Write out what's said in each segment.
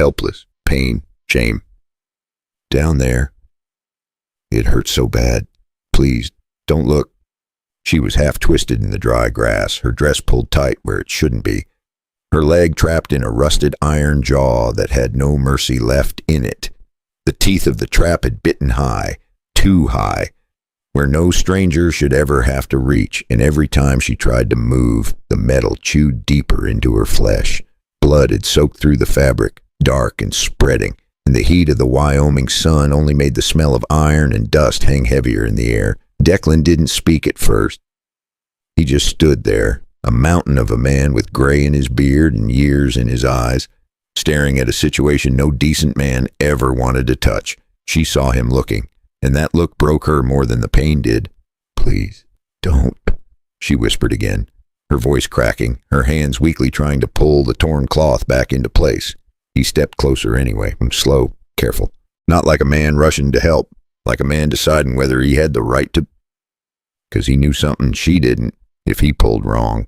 helpless, pain, shame. Down there. It hurts so bad. Please, don't look. She was half twisted in the dry grass, her dress pulled tight where it shouldn't be, her leg trapped in a rusted iron jaw that had no mercy left in it. The teeth of the trap had bitten high, too high, where no stranger should ever have to reach, and every time she tried to move, the metal chewed deeper into her flesh. Blood had soaked through the fabric, dark and spreading, and the heat of the Wyoming sun only made the smell of iron and dust hang heavier in the air. Declan didn't speak at first. He just stood there, a mountain of a man with gray in his beard and years in his eyes, staring at a situation no decent man ever wanted to touch. She saw him looking, and that look broke her more than the pain did. "Please, don't," she whispered again, her voice cracking, her hands weakly trying to pull the torn cloth back into place. He stepped closer anyway, slow, careful, not like a man rushing to help, like a man deciding whether he had the right to, because he knew something she didn't. If he pulled wrong,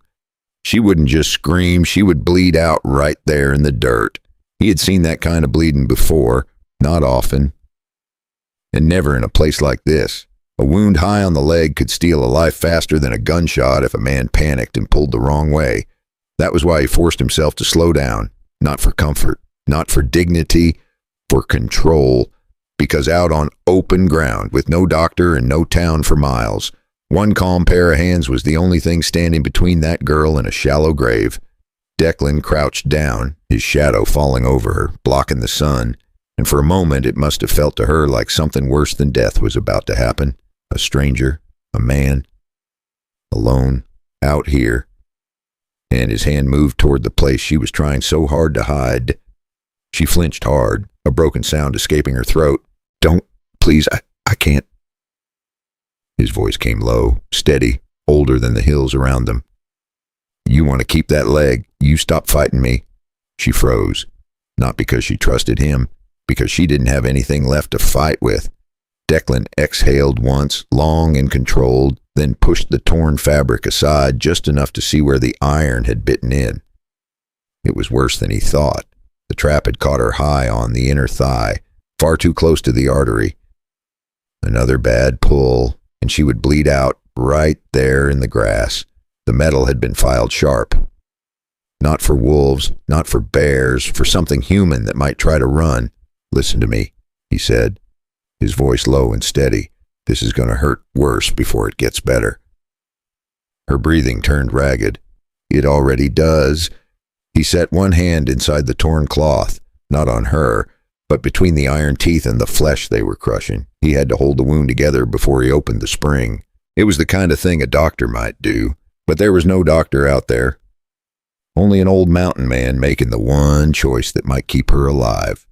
she wouldn't just scream, she would bleed out right there in the dirt. He had seen that kind of bleeding before, not often, and never in a place like this. A wound high on the leg could steal a life faster than a gunshot if a man panicked and pulled the wrong way. That was why he forced himself to slow down, not for comfort, not for dignity, for control, because out on open ground, with no doctor and no town for miles, one calm pair of hands was the only thing standing between that girl and a shallow grave. Declan crouched down, his shadow falling over her, blocking the sun, and for a moment it must have felt to her like something worse than death was about to happen. A stranger, a man, alone, out here. And his hand moved toward the place she was trying so hard to hide. She flinched hard, a broken sound escaping her throat. "Don't, please, I can't." His voice came low, steady, older than the hills around them. "You want to keep that leg, you stop fighting me." She froze, not because she trusted him, because she didn't have anything left to fight with. Declan exhaled once, long and controlled, then pushed the torn fabric aside just enough to see where the iron had bitten in. It was worse than he thought. The trap had caught her high on the inner thigh, far too close to the artery. Another bad pull, and she would bleed out right there in the grass. The metal had been filed sharp. Not for wolves, not for bears, for something human that might try to run. "Listen to me," he said, his voice low and steady. "This is going to hurt worse before it gets better." Her breathing turned ragged. "It already does." He set one hand inside the torn cloth, not on her, but between the iron teeth and the flesh they were crushing. He had to hold the wound together before he opened the spring. It was the kind of thing a doctor might do, but there was no doctor out there. Only an old mountain man making the one choice that might keep her alive.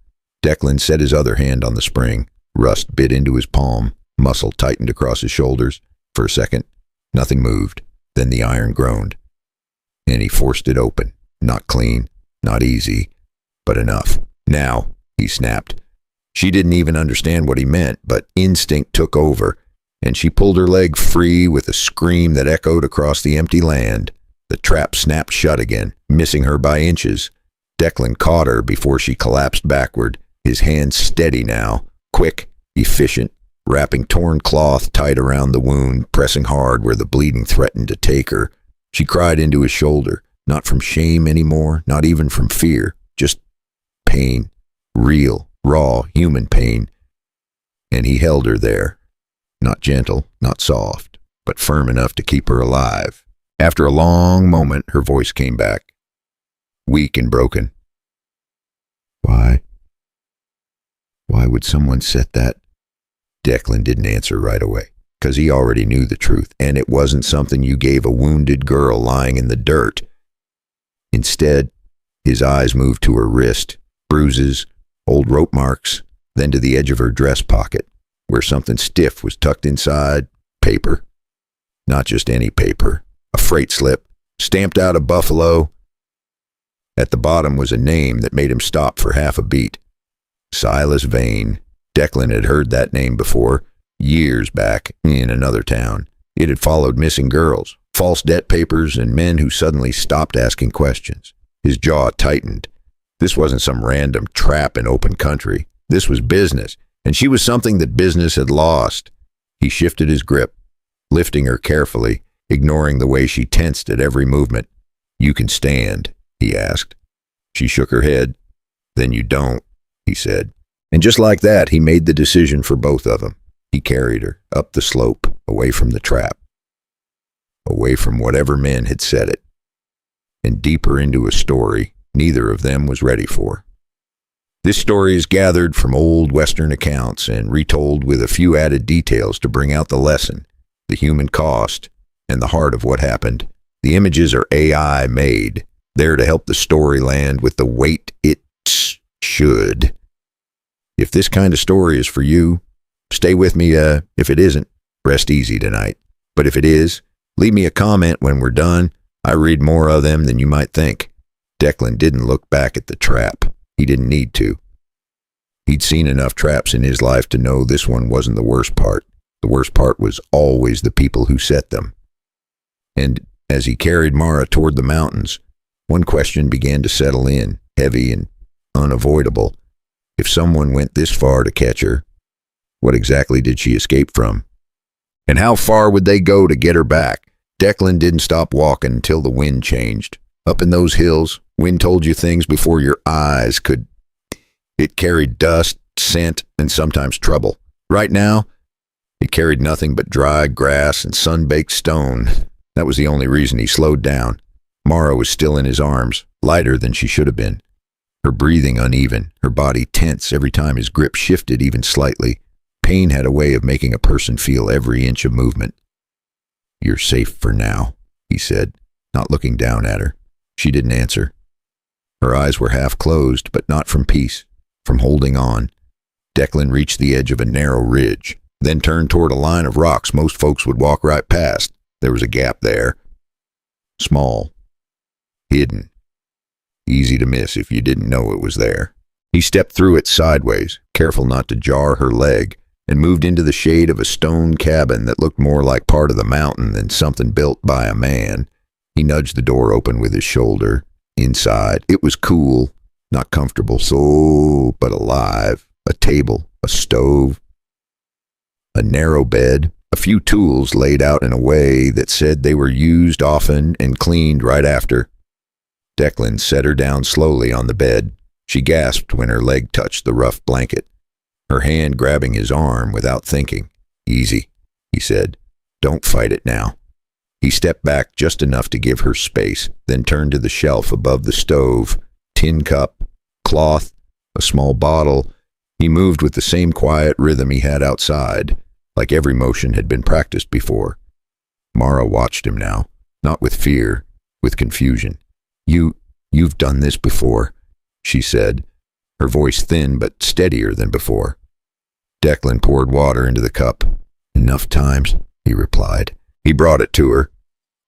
Declan set his other hand on the spring. Rust bit into his palm. Muscle tightened across his shoulders. For a second, nothing moved. Then the iron groaned. And he forced it open. Not clean, not easy, but enough. "Now," he snapped. She didn't even understand what he meant, but instinct took over, and she pulled her leg free with a scream that echoed across the empty land. The trap snapped shut again, missing her by inches. Declan caught her before she collapsed backward, his hands steady now, quick, efficient, wrapping torn cloth tight around the wound, pressing hard where the bleeding threatened to take her. She cried into his shoulder, not from shame anymore, not even from fear, just pain, real, raw, human pain. And he held her there, not gentle, not soft, but firm enough to keep her alive. After a long moment, her voice came back, weak and broken. Why would someone set that?" Declan didn't answer right away, because he already knew the truth, and it wasn't something you gave a wounded girl lying in the dirt. Instead, his eyes moved to her wrist, bruises, old rope marks, then to the edge of her dress pocket, where something stiff was tucked inside. Paper. Not just any paper. A freight slip, stamped out of Buffalo. At the bottom was a name that made him stop for half a beat. Silas Vane. Declan had heard that name before, years back, in another town. It had followed missing girls, false debt papers, and men who suddenly stopped asking questions. His jaw tightened. This wasn't some random trap in open country. This was business, and she was something that business had lost. He shifted his grip, lifting her carefully, ignoring the way she tensed at every movement. "You can stand," he asked. She shook her head. "Then you don't," he said. And just like that, he made the decision for both of them. He carried her up the slope, away from the trap, away from whatever men had said it, and deeper into a story neither of them was ready for. This story is gathered from old Western accounts and retold with a few added details to bring out the lesson, the human cost, and the heart of what happened. The images are AI made, there to help the story land with the weight it should. If this kind of story is for you, stay with me. If it isn't, rest easy tonight. But if it is, leave me a comment when we're done. I read more of them than you might think. Declan didn't look back at the trap. He didn't need to. He'd seen enough traps in his life to know this one wasn't the worst part. The worst part was always the people who set them. And as he carried Mara toward the mountains, one question began to settle in, heavy and unavoidable. If someone went this far to catch her, what exactly did she escape from? And how far would they go to get her back? Declan didn't stop walking until the wind changed. Up in those hills, wind told you things before your eyes could. It carried dust, scent, and sometimes trouble. Right now, it carried nothing but dry grass and sun-baked stone. That was the only reason he slowed down. Mara was still in his arms, lighter than she should have been. Her breathing uneven, her body tense every time his grip shifted even slightly. Pain had a way of making a person feel every inch of movement. "You're safe for now," he said, not looking down at her. She didn't answer. Her eyes were half closed, but not from peace, from holding on. Declan reached the edge of a narrow ridge, then turned toward a line of rocks most folks would walk right past. There was a gap there. Small. Hidden. Easy to miss if you didn't know it was there. He stepped through it sideways, careful not to jar her leg, and moved into the shade of a stone cabin that looked more like part of the mountain than something built by a man. He nudged the door open with his shoulder. Inside, it was cool, not comfortable, but alive. A table, a stove, a narrow bed, a few tools laid out in a way that said they were used often and cleaned right after. Declan set her down slowly on the bed. She gasped when her leg touched the rough blanket, her hand grabbing his arm without thinking. "Easy," he said. "Don't fight it now." He stepped back just enough to give her space, then turned to the shelf above the stove. Tin cup, cloth, a small bottle. He moved with the same quiet rhythm he had outside, like every motion had been practiced before. Mara watched him now, not with fear, with confusion. You've done this before," she said, her voice thin but steadier than before. Declan poured water into the cup. "Enough times," he replied. He brought it to her,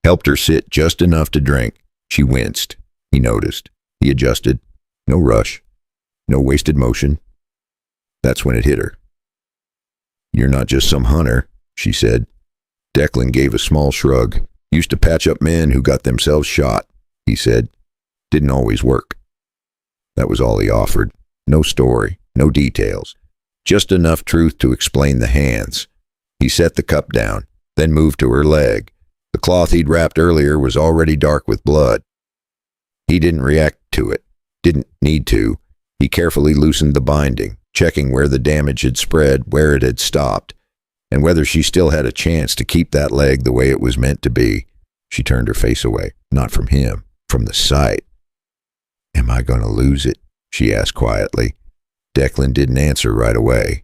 helped her sit just enough to drink. She winced. He noticed. He adjusted. No rush. No wasted motion. That's when it hit her. "You're not just some hunter," she said. Declan gave a small shrug. "Used to patch up men who got themselves shot," he said. "Didn't always work." That was all he offered. No story, no details. Just enough truth to explain the hands. He set the cup down, then moved to her leg. The cloth he'd wrapped earlier was already dark with blood. He didn't react to it. Didn't need to. He carefully loosened the binding, checking where the damage had spread, where it had stopped, and whether she still had a chance to keep that leg the way it was meant to be. She turned her face away, not from him, from the sight. "Am I going to lose it?" she asked quietly. Declan didn't answer right away.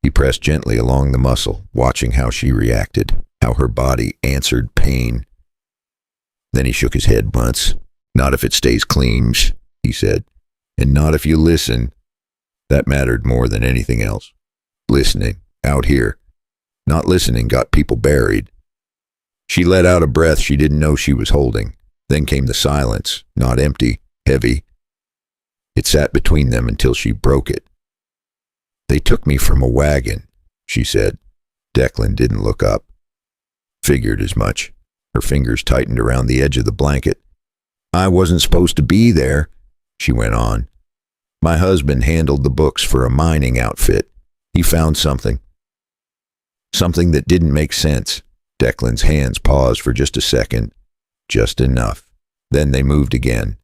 He pressed gently along the muscle, watching how she reacted, how her body answered pain. Then he shook his head once. "Not if it stays clean," he said. "And not if you listen." That mattered more than anything else. Listening, out here. Not listening got people buried. She let out a breath she didn't know she was holding. Then came the silence, not empty, heavy. It sat between them until she broke it. "They took me from a wagon," she said. Declan didn't look up. Figured as much. Her fingers tightened around the edge of the blanket. "I wasn't supposed to be there." she went on. My husband handled the books for a mining outfit. He found something. Something that didn't make sense. Declan's hands paused for just a second. Just enough. Then they moved again.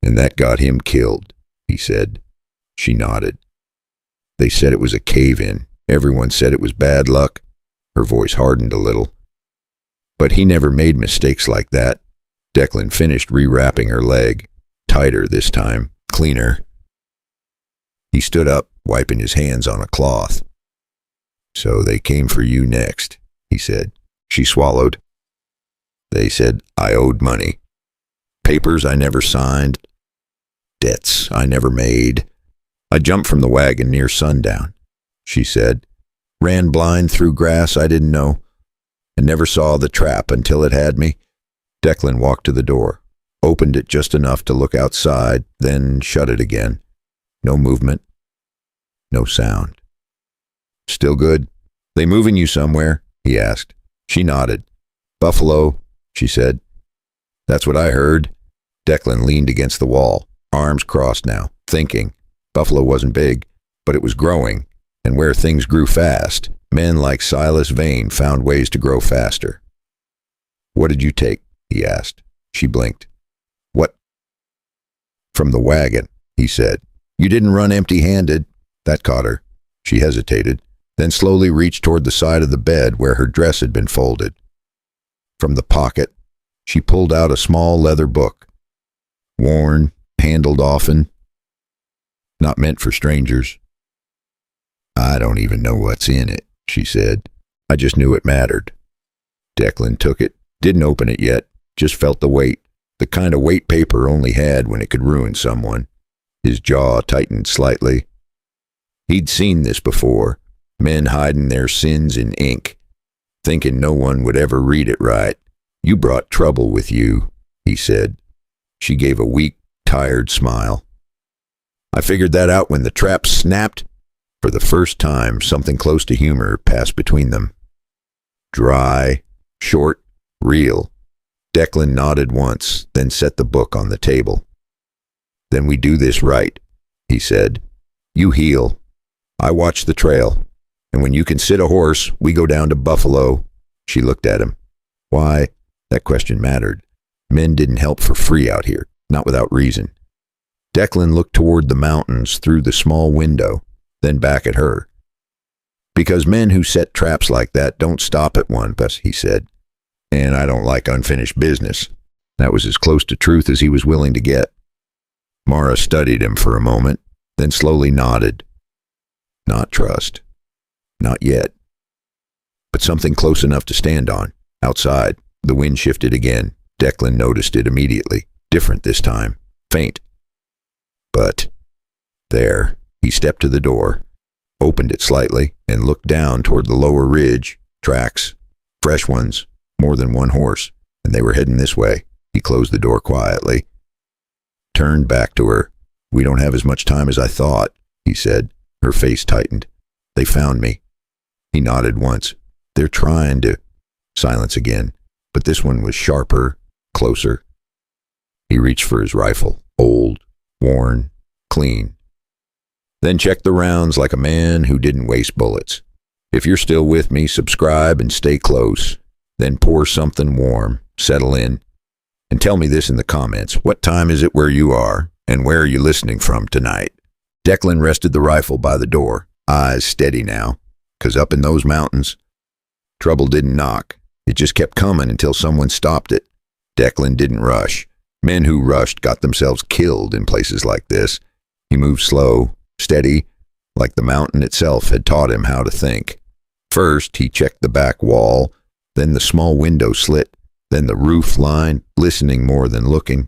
And that got him killed, he said. She nodded. They said it was a cave-in. Everyone said it was bad luck. Her voice hardened a little. But he never made mistakes like that. Declan finished rewrapping her leg. Tighter this time. Cleaner. He stood up, wiping his hands on a cloth. So they came for you next, he said. She swallowed. They said I owed money. Papers I never signed. Debts I never made. I jumped from the wagon near sundown, she said. Ran blind through grass I didn't know, and never saw the trap until it had me. Declan walked to the door, opened it just enough to look outside, then shut it again. No movement. No sound. Still good? They moving you somewhere? He asked. She nodded. Buffalo, she said. That's what I heard. Declan leaned against the wall, arms crossed now, thinking. Buffalo wasn't big, but it was growing, and where things grew fast, men like Silas Vane found ways to grow faster. What did you take? He asked. She blinked. What? From the wagon, he said. You didn't run empty-handed. That caught her. She hesitated, then slowly reached toward the side of the bed where her dress had been folded. From the pocket, she pulled out a small leather book. Worn, handled often. Not meant for strangers. I don't even know what's in it, she said. I just knew it mattered. Declan took it, didn't open it yet, just felt the weight, the kind of weight paper only had when it could ruin someone. His jaw tightened slightly. He'd seen this before, men hiding their sins in ink, thinking no one would ever read it right. You brought trouble with you, he said. She gave a weak, tired smile. I figured that out when the trap snapped. For the first time, something close to humor passed between them. Dry, short, real. Declan nodded once, then set the book on the table. Then we do this right, he said. You heal. I watch the trail. And when you can sit a horse, we go down to Buffalo. She looked at him. Why? That question mattered. Men didn't help for free out here, not without reason. Declan looked toward the mountains through the small window, then back at her. Because men who set traps like that don't stop at one, he said. And I don't like unfinished business. That was as close to truth as he was willing to get. Mara studied him for a moment, then slowly nodded. Not trust. Not yet. But something close enough to stand on. Outside, the wind shifted again. Declan noticed it immediately. Different this time. Faint. But there, he stepped to the door, opened it slightly, and looked down toward the lower ridge. Tracks. Fresh ones. More than one horse. And they were heading this way. He closed the door quietly. Turned back to her. We don't have as much time as I thought, he said. Her face tightened. They found me. He nodded once. They're trying to... Silence again. But this one was sharper, closer. He reached for his rifle. Old, worn, clean. Then checked the rounds like a man who didn't waste bullets. If you're still with me, subscribe and stay close. Then pour something warm. Settle in. And tell me this in the comments. What time is it where you are? And where are you listening from tonight? Declan rested the rifle by the door. Eyes steady now. 'Cause up in those mountains, trouble didn't knock. It just kept coming until someone stopped it. Declan didn't rush. Men who rushed got themselves killed in places like this. He moved slow, steady, like the mountain itself had taught him how to think. First, he checked the back wall, then the small window slit, then the roof line, listening more than looking.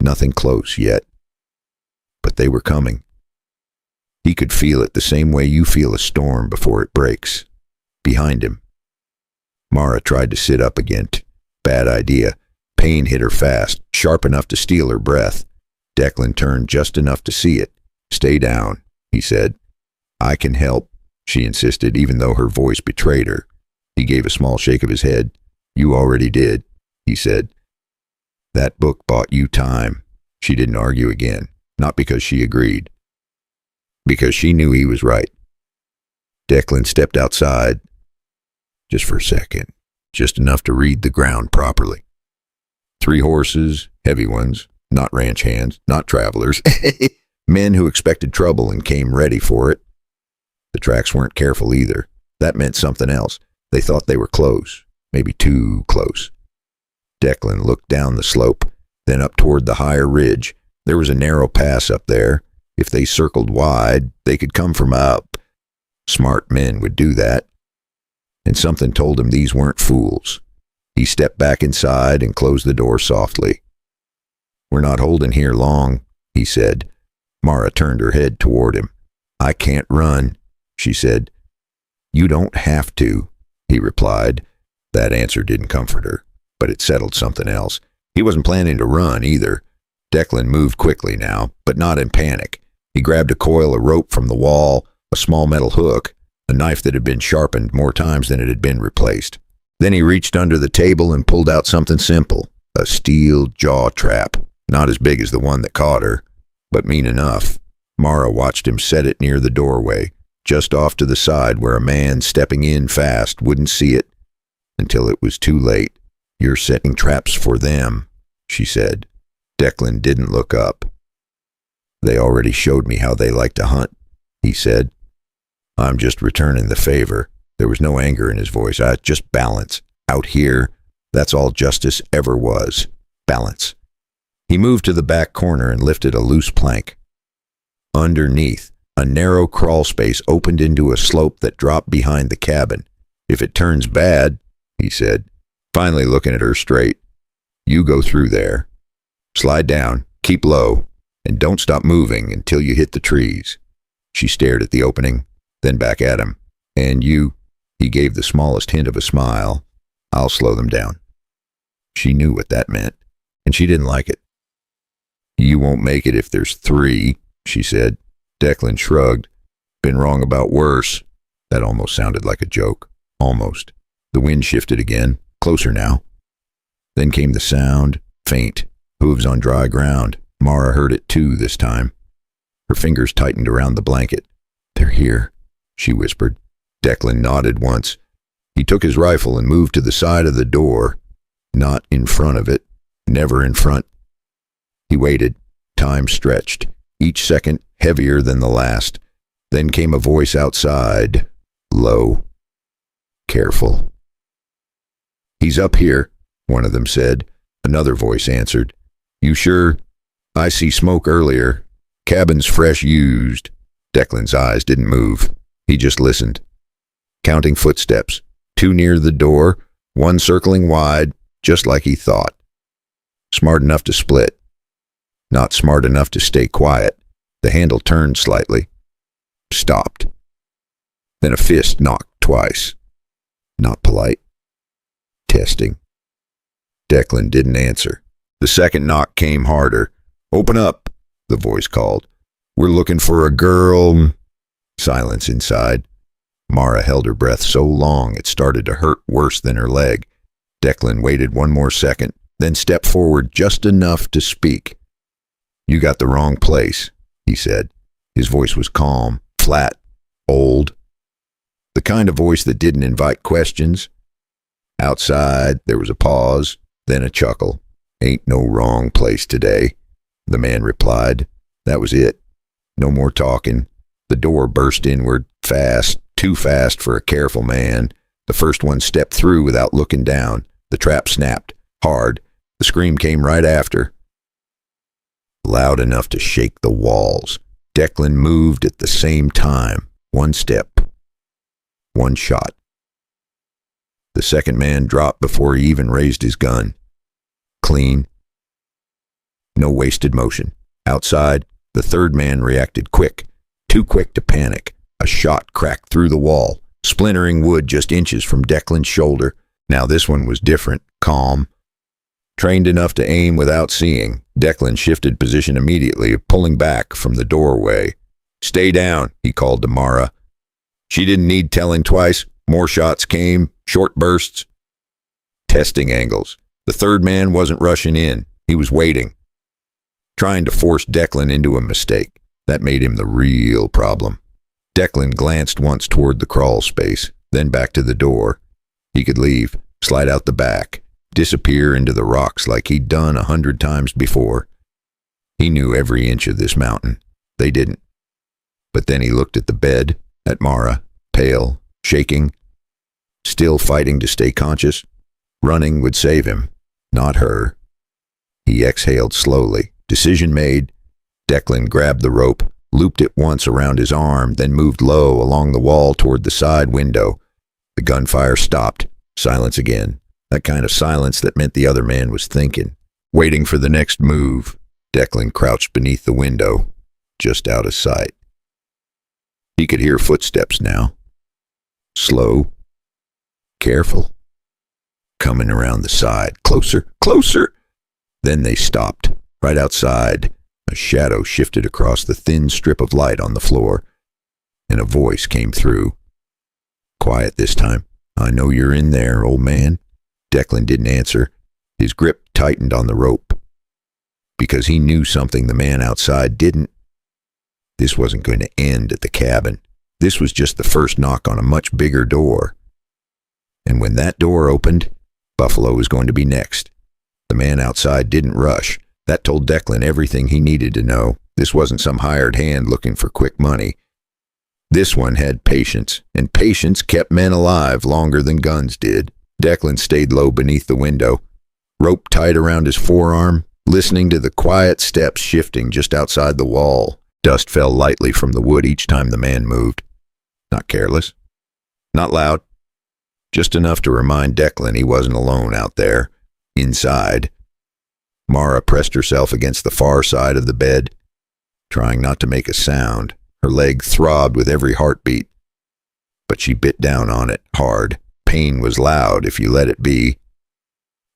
Nothing close yet. But they were coming. He could feel it the same way you feel a storm before it breaks. Behind him. Mara tried to sit up again. Bad idea. Pain hit her fast, sharp enough to steal her breath. Declan turned just enough to see it. Stay down, he said. I can help, she insisted, even though her voice betrayed her. He gave a small shake of his head. You already did, he said. That book bought you time, She didn't argue again, not because she agreed, because she knew he was right. Declan stepped outside, just for a second, just enough to read the ground properly. 3 horses, heavy ones, not ranch hands, not travelers, men who expected trouble and came ready for it. The tracks weren't careful either. That meant something else. They thought they were close, maybe too close. Declan looked down the slope, then up toward the higher ridge. There was a narrow pass up there. If they circled wide, they could come from up. Smart men would do that. And something told him these weren't fools. He stepped back inside and closed the door softly. "We're not holding here long," he said. Mara turned her head toward him. "I can't run," she said. "You don't have to," he replied. That answer didn't comfort her, but it settled something else. He wasn't planning to run either. Declan moved quickly now, but not in panic. He grabbed a coil of rope from the wall, a small metal hook, a knife that had been sharpened more times than it had been replaced. Then he reached under the table and pulled out something simple, a steel jaw trap, not as big as the one that caught her, but mean enough. Mara watched him set it near the doorway, just off to the side where a man stepping in fast wouldn't see it until it was too late. "You're setting traps for them," she said. Declan didn't look up. "They already showed me how they like to hunt," he said. "I'm just returning the favor." There was no anger in his voice. Just balance. Out here, that's all justice ever was. Balance. He moved to the back corner and lifted a loose plank. Underneath, a narrow crawl space opened into a slope that dropped behind the cabin. "If it turns bad," he said, finally looking at her straight, "you go through there. Slide down, keep low, and don't stop moving until you hit the trees." She stared at the opening, then back at him. "And you," he gave the smallest hint of a smile, "I'll slow them down." She knew what that meant, and she didn't like it. "You won't make it if there's 3, she said. Declan shrugged. "Been wrong about worse." That almost sounded like a joke. Almost. The wind shifted again, closer now. Then came the sound, faint, hooves on dry ground. Mara heard it too this time. Her fingers tightened around the blanket. "They're here," she whispered. Declan nodded once. He took his rifle and moved to the side of the door, not in front of it, never in front. He waited. Time stretched, each second heavier than the last. Then came a voice outside, low, careful. "He's up here," one of them said. Another voice answered. "You sure? I see smoke earlier. Cabin's fresh used." Declan's eyes didn't move. He just listened. Counting footsteps, 2 near the door, 1 circling wide, just like he thought. Smart enough to split. Not smart enough to stay quiet. The handle turned slightly. Stopped. Then a fist knocked twice. Not polite. Testing. Declan didn't answer. The second knock came harder. "Open up," the voice called. "We're looking for a girl." Silence inside. Mara held her breath so long it started to hurt worse than her leg. Declan waited 1 more second, then stepped forward just enough to speak. "You got the wrong place," he said. His voice was calm, flat, old. The kind of voice that didn't invite questions. Outside, there was a pause, then a chuckle. "Ain't no wrong place today," the man replied. That was it. No more talking. The door burst inward, fast, too fast for a careful man. The first one stepped through without looking down. The trap snapped, hard. The scream came right after. Loud enough to shake the walls. Declan moved at the same time. 1 step. 1 shot. The second man dropped before he even raised his gun. Clean. No wasted motion. Outside, the third man reacted quick. Too quick to panic. A shot cracked through the wall, splintering wood just inches from Declan's shoulder. Now this one was different, calm. Trained enough to aim without seeing, Declan shifted position immediately, pulling back from the doorway. "Stay down," he called to Mara. She didn't need telling twice. More shots came, short bursts. Testing angles. The third man wasn't rushing in. He was waiting. trying to force Declan into a mistake. That made him the real problem. Declan glanced once toward the crawl space, then back to the door. He could leave, slide out the back, disappear into the rocks like he'd done 100 times before. He knew every inch of this mountain. They didn't. But then he looked at the bed, at Mara, pale, shaking, still fighting to stay conscious. Running would save him, not her. He exhaled slowly. Decision made. Declan grabbed the rope, looped it once around his arm, then moved low along the wall toward the side window. The gunfire stopped. Silence again. That kind of silence that meant the other man was thinking, waiting for the next move. Declan crouched beneath the window, just out of sight. He could hear footsteps now. Slow, careful, coming around the side. Closer, closer! Then they stopped, right outside. A shadow shifted across the thin strip of light on the floor, and a voice came through. Quiet this time. I know you're in there, old man. Declan didn't answer. His grip tightened on the rope, because he knew something the man outside didn't. This wasn't going to end at the cabin. This was just the first knock on a much bigger door. And when that door opened, Buffalo was going to be next. The man outside didn't rush. That told Declan everything he needed to know. This wasn't some hired hand looking for quick money. This one had patience, and patience kept men alive longer than guns did. Declan stayed low beneath the window, rope tight around his forearm, listening to the quiet steps shifting just outside the wall. Dust fell lightly from the wood each time the man moved. Not careless, not loud, just enough to remind Declan he wasn't alone out there, inside. Mara pressed herself against the far side of the bed, trying not to make a sound. Her leg throbbed with every heartbeat, but she bit down on it hard. Pain was loud if you let it be.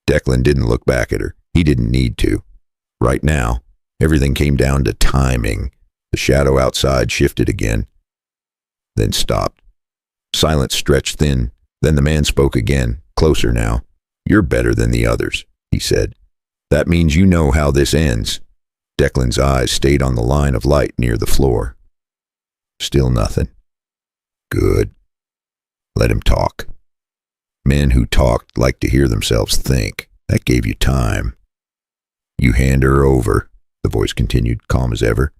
Declan didn't look back at her. He didn't need to. Right now, everything came down to timing. The shadow outside shifted again, then stopped. Silence stretched thin. Then the man spoke again, closer now. You're better than the others, he said. That means you know how this ends. Declan's eyes stayed on the line of light near the floor. Still nothing. Good. Let him talk. Men who talked liked to hear themselves think. That gave you time. You hand her over, the voice continued, calm as ever.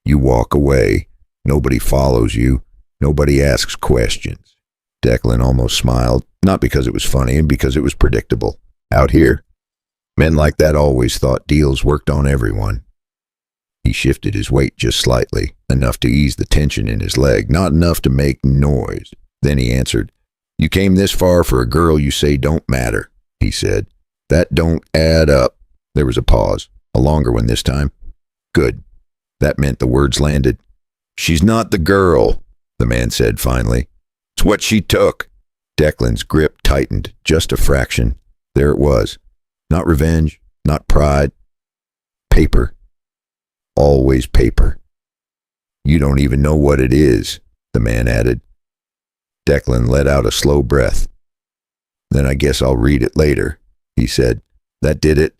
You walk away. Nobody follows you. Nobody asks questions. Declan almost smiled, not because it was funny and because it was predictable. Out here, men like that always thought deals worked on everyone. He shifted his weight just slightly, enough to ease the tension in his leg, not enough to make noise. Then he answered, You came this far for a girl you say don't matter, he said. That don't add up. There was a pause, a longer one this time. Good. That meant the words landed. She's not the girl, the man said finally. It's what she took. Declan's grip tightened just a fraction. There it was. Not revenge, not pride. Paper. Always paper. You don't even know what it is, the man added. Declan let out a slow breath. Then I guess I'll read it later, he said. That did it.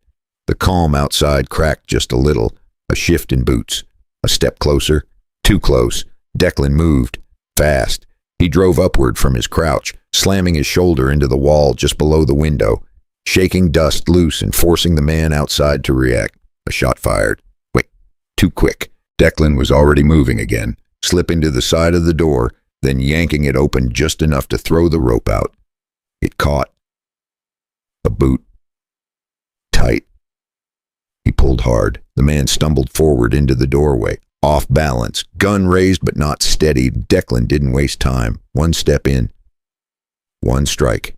The calm outside cracked just a little. A shift in boots. A step closer. Too close. Declan moved. Fast. He drove upward from his crouch, slamming his shoulder into the wall just below the window, shaking dust loose and forcing the man outside to react. A shot fired. Quick. Too quick. Declan was already moving again, slipping to the side of the door, then yanking it open just enough to throw the rope out. It caught. A boot. Tight. He pulled hard. The man stumbled forward into the doorway. Off balance, gun raised but not steady. Declan didn't waste time. One step in. One strike.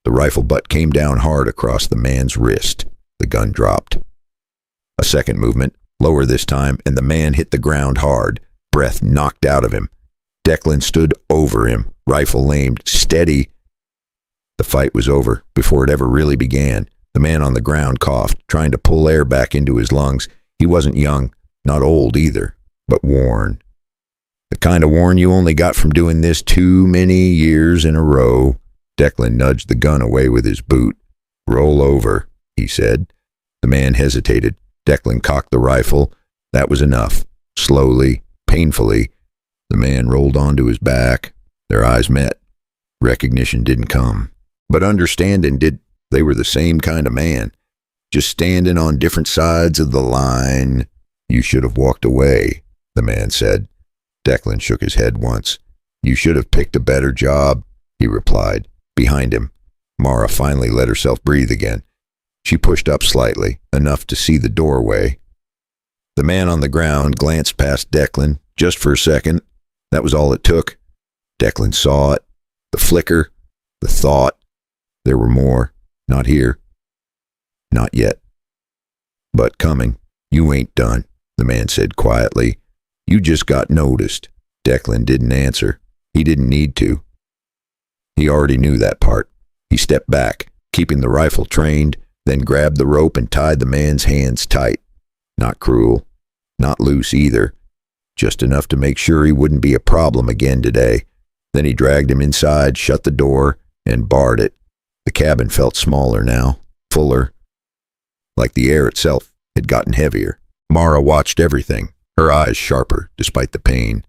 The rifle butt came down hard across the man's wrist. The gun dropped. A second movement, lower this time, and the man hit the ground hard, breath knocked out of him. Declan stood over him, rifle aimed, steady. The fight was over before it ever really began. The man on the ground coughed, trying to pull air back into his lungs. He wasn't young. Not old either, but worn. The kind of worn you only got from doing this too many years in a row. Declan nudged the gun away with his boot. Roll over, he said. The man hesitated, Declan cocked the rifle. That was enough. Slowly, painfully, the man rolled onto his back. Their eyes met. Recognition didn't come. But understanding did. They were the same kind of man, just standing on different sides of the line. You should have walked away, the man said. Declan shook his head once. You should have picked a better job, he replied. Behind him, Mara finally let herself breathe again. She pushed up slightly, enough to see the doorway. The man on the ground glanced past Declan, just for a second. That was all it took. Declan saw it. The flicker, the thought. There were more. Not here. Not yet. But coming. You ain't done, the man said quietly. You just got noticed. Declan didn't answer. He didn't need to. He already knew that part. He stepped back, keeping the rifle trained, then grabbed the rope and tied the man's hands tight. Not cruel. Not loose either. Just enough to make sure he wouldn't be a problem again today. Then he dragged him inside, shut the door, and barred it. The cabin felt smaller now, fuller, like the air itself had gotten heavier. Mara watched everything, her eyes sharper despite the pain.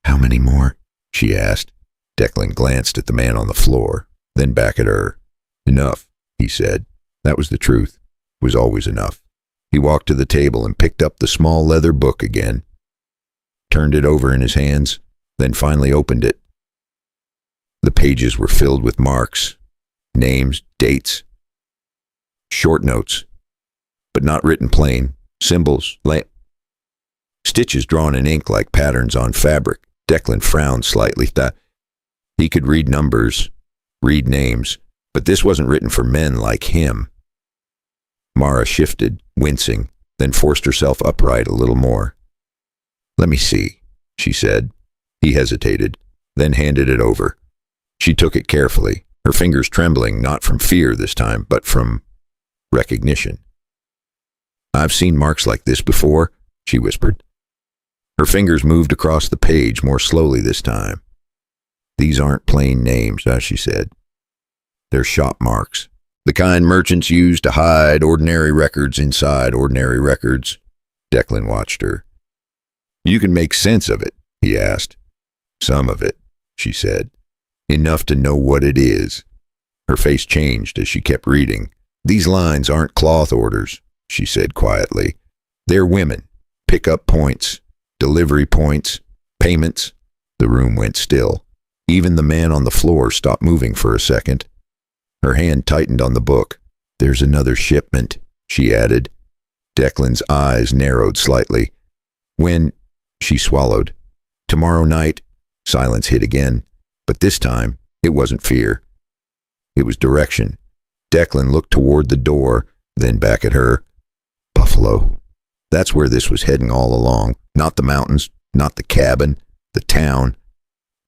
How many more? She asked. Declan glanced at the man on the floor, then back at her. Enough, he said. That was the truth. It was always enough. He walked to the table and picked up the small leather book again, turned it over in his hands, then finally opened it. The pages were filled with marks, names, dates, short notes, but not written plain, symbols, stitches drawn in ink like patterns on fabric. Declan frowned slightly. He could read numbers, read names, but this wasn't written for men like him. Mara shifted, wincing, then forced herself upright a little more. Let me see, she said. He hesitated, then handed it over. She took it carefully, her fingers trembling not from fear this time, but from recognition. I've seen marks like this before, she whispered. Her fingers moved across the page more slowly this time. These aren't plain names, she said. They're shop marks, the kind merchants use to hide ordinary records inside ordinary records. Declan watched her. You can make sense of it, he asked. Some of it, she said. Enough to know what it is. Her face changed as she kept reading. These lines aren't cloth orders, she said quietly. They're women. Pick-up points, delivery points, payments. The room went still. Even the man on the floor stopped moving for a second. Her hand tightened on the book. There's another shipment, she added. Declan's eyes narrowed slightly. When? She swallowed. Tomorrow night. Silence hit again. But this time, it wasn't fear. It was direction. Declan looked toward the door, then back at her. Buffalo. That's where this was heading all along. Not the mountains, not the cabin, the town.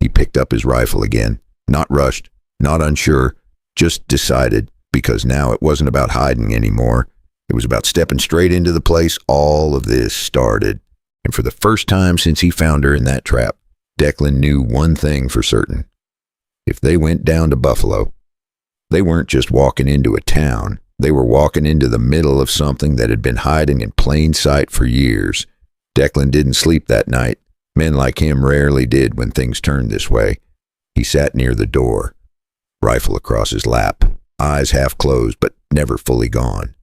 He picked up his rifle again. Not rushed, not unsure, just decided, because now it wasn't about hiding anymore. It was about stepping straight into the place all of this started. And for the first time since he found her in that trap, Declan knew one thing for certain. If they went down to Buffalo, they weren't just walking into a town. They were walking into the middle of something that had been hiding in plain sight for years. Declan didn't sleep that night. Men like him rarely did when things turned this way. He sat near the door, rifle across his lap, eyes half closed but never fully gone.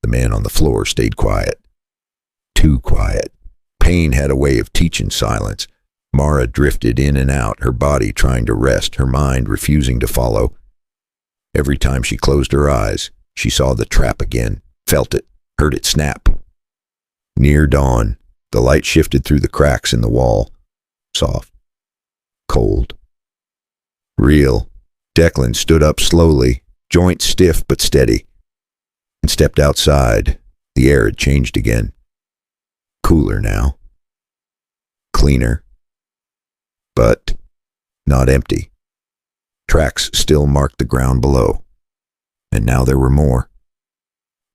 The man on the floor stayed quiet. Too quiet. Pain had a way of teaching silence. Mara drifted in and out, her body trying to rest, her mind refusing to follow. Every time she closed her eyes, she saw the trap again, felt it, heard it snap. Near dawn, the light shifted through the cracks in the wall. Soft. Cold. Real. Declan stood up slowly, joints stiff but steady, and stepped outside. The air had changed again. Cooler now. Cleaner. But not empty. Tracks still marked the ground below. And now there were more.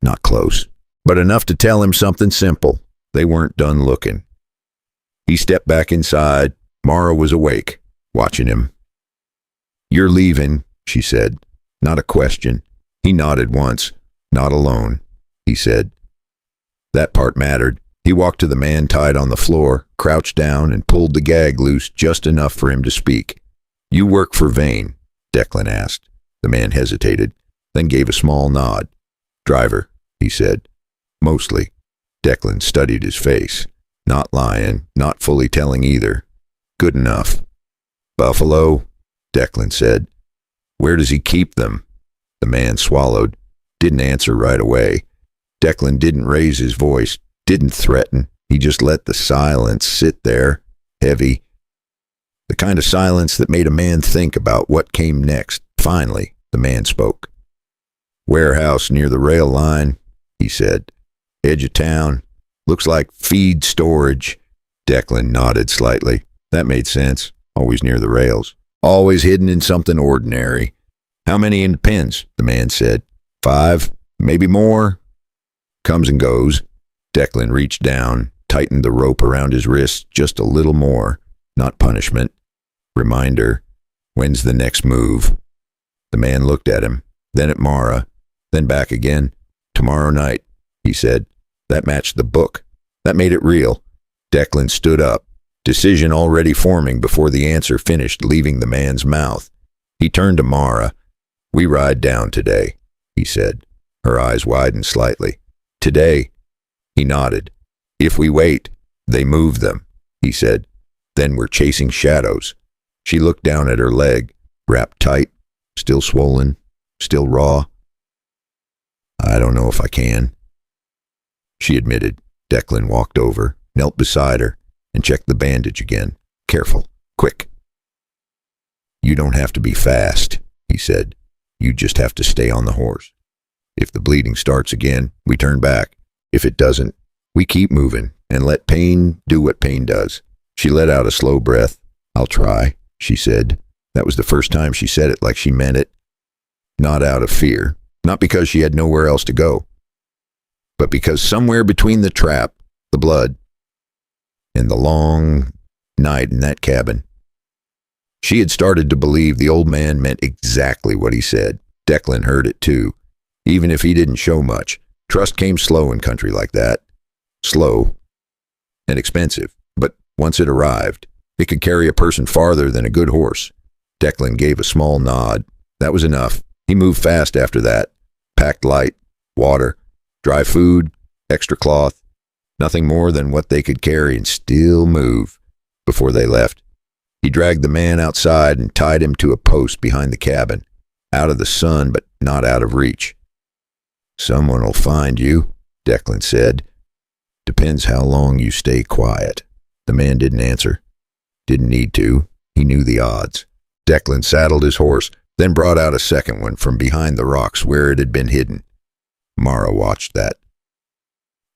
Not close, but enough to tell him something simple. They weren't done looking. He stepped back inside. Mara was awake, watching him. You're leaving, she said. Not a question. He nodded once. Not alone, he said. That part mattered. He walked to the man tied on the floor, crouched down, and pulled the gag loose just enough for him to speak. "You work for Vane?" Declan asked. The man hesitated, then gave a small nod. "Driver," he said. "Mostly." Declan studied his face. Not lying, not fully telling either. "Good enough." "Buffalo?" Declan said. "Where does he keep them?" The man swallowed, didn't answer right away. Declan didn't raise his voice, didn't threaten. He just let the silence sit there, heavy. The kind of silence that made a man think about what came next. Finally, the man spoke. "Warehouse near the rail line," he said. "Edge of town. Looks like feed storage." Declan nodded slightly. That made sense. Always near the rails. Always hidden in something ordinary. "How many in the pens?" the man said. 5, maybe more." "Comes and goes." Declan reached down, tightened the rope around his wrist just a little more. Not punishment. Reminder. When's the next move? The man looked at him, then at Mara, then back again. "Tomorrow night," he said. That matched the book. That made it real. Declan stood up, decision already forming before the answer finished leaving the man's mouth. He turned to Mara. "We ride down today," he said. Her eyes widened slightly. "Today?" He nodded. "If we wait, they move them," he said. "Then we're chasing shadows." She looked down at her leg, wrapped tight, still swollen, still raw. "I don't know if I can," she admitted. Declan walked over, knelt beside her, and checked the bandage again. "Careful. Quick." "You don't have to be fast," he said. "You just have to stay on the horse. If the bleeding starts again, we turn back. If it doesn't, we keep moving and let pain do what pain does." She let out a slow breath. "I'll try," she said. That was the first time she said it like she meant it. Not out of fear, not because she had nowhere else to go, but because somewhere between the trap, the blood, and the long night in that cabin, she had started to believe the old man meant exactly what he said. Declan heard it too, even if he didn't show much. Trust came slow in country like that. Slow and expensive, but once it arrived, it could carry a person farther than a good horse. Declan gave a small nod. That was enough. He moved fast after that. Packed light, water, dry food, extra cloth. Nothing more than what they could carry and still move. Before they left, he dragged the man outside and tied him to a post behind the cabin, out of the sun but not out of reach. "Someone will find you," Declan said. "Depends how long you stay quiet." The man didn't answer. Didn't need to. He knew the odds. Declan saddled his horse, then brought out a second one from behind the rocks where it had been hidden. Mara watched that.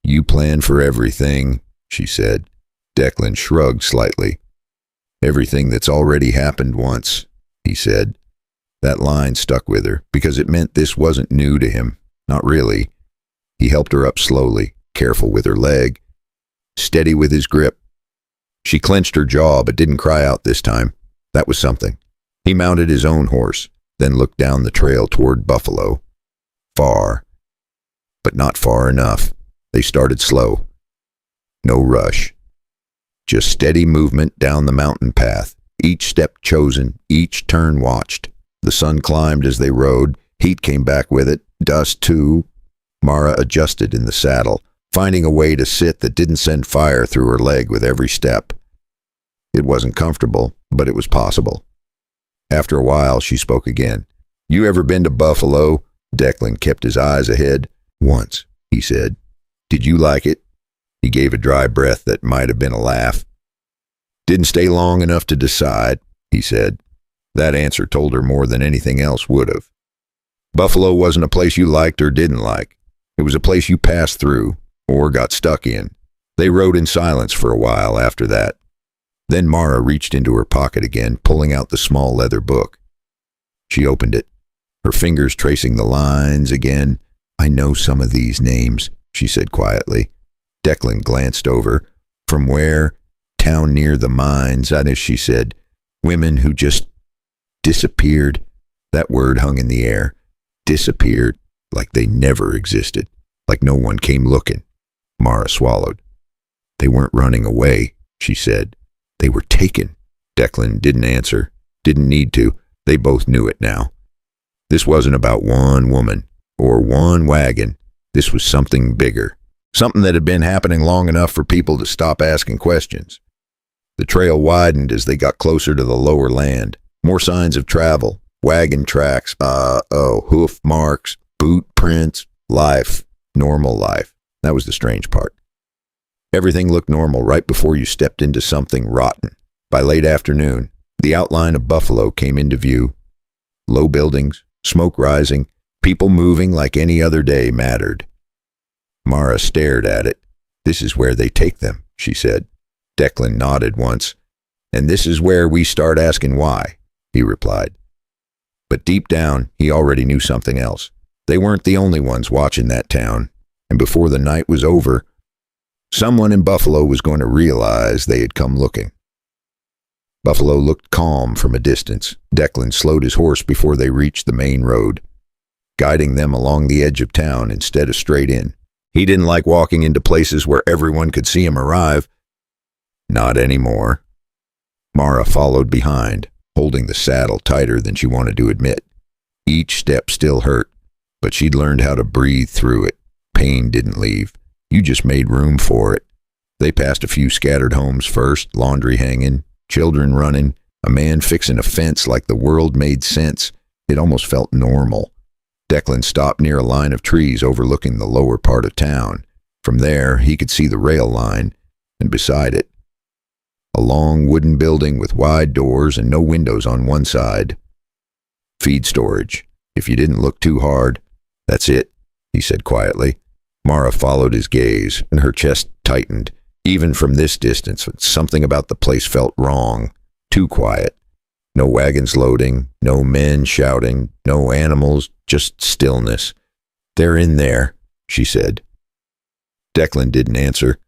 "You plan for everything," she said. Declan shrugged slightly. "Everything that's already happened once," he said. That line stuck with her, because it meant this wasn't new to him. Not really. He helped her up slowly, careful with her leg, steady with his grip. She clenched her jaw but didn't cry out this time. That was something. He mounted his own horse, then looked down the trail toward Buffalo. Far, but not far enough. They started slow. No rush. Just steady movement down the mountain path, each step chosen, each turn watched. The sun climbed as they rode. Heat came back with it, dust too. Mara adjusted in the saddle, finding a way to sit that didn't send fire through her leg with every step. It wasn't comfortable, but it was possible. After a while, she spoke again. "You ever been to Buffalo?" Declan kept his eyes ahead. "Once," he said. "Did you like it?" He gave a dry breath that might have been a laugh. "Didn't stay long enough to decide," he said. That answer told her more than anything else would have. Buffalo wasn't a place you liked or didn't like. It was a place you passed through, or got stuck in. They rode in silence for a while after that. Then Mara reached into her pocket again, pulling out the small leather book. She opened it, her fingers tracing the lines again. "I know some of these names," she said quietly. Declan glanced over. "From where?" "Town near the mines," as she said. "Women who just disappeared." That word hung in the air. Disappeared, like they never existed, like no one came looking. Mara swallowed. They weren't running away, she said. They were taken. Declan didn't answer, didn't need to. They both knew it now. This wasn't about one woman or one wagon. This was something bigger, something that had been happening long enough for people to stop asking questions. The trail widened as they got closer to the lower land. More signs of travel, wagon tracks, hoof marks, boot prints, life, normal life. That was the strange part. Everything looked normal right before you stepped into something rotten. By late afternoon, the outline of Buffalo came into view. Low buildings, smoke rising, people moving like any other day mattered. Mara stared at it. This is where they take them, she said. Declan nodded once. And this is where we start asking why, he replied. But deep down, he already knew something else. They weren't the only ones watching that town, and before the night was over, someone in Buffalo was going to realize they had come looking. Buffalo looked calm from a distance. Declan slowed his horse before they reached the main road, guiding them along the edge of town instead of straight in. He didn't like walking into places where everyone could see him arrive. Not anymore. Mara followed behind, holding the saddle tighter than she wanted to admit. Each step still hurt, but she'd learned how to breathe through it. Pain didn't leave. You just made room for it. They passed a few scattered homes first, laundry hanging, children running, a man fixing a fence like the world made sense. It almost felt normal. Declan stopped near a line of trees overlooking the lower part of town. From there, he could see the rail line, and beside it, a long wooden building with wide doors and no windows on one side. Feed storage. If you didn't look too hard, that's it, he said quietly. Mara followed his gaze, and her chest tightened. Even from this distance, something about the place felt wrong. Too quiet. No wagons loading, no men shouting, no animals, just stillness. They're in there, she said. Declan didn't answer,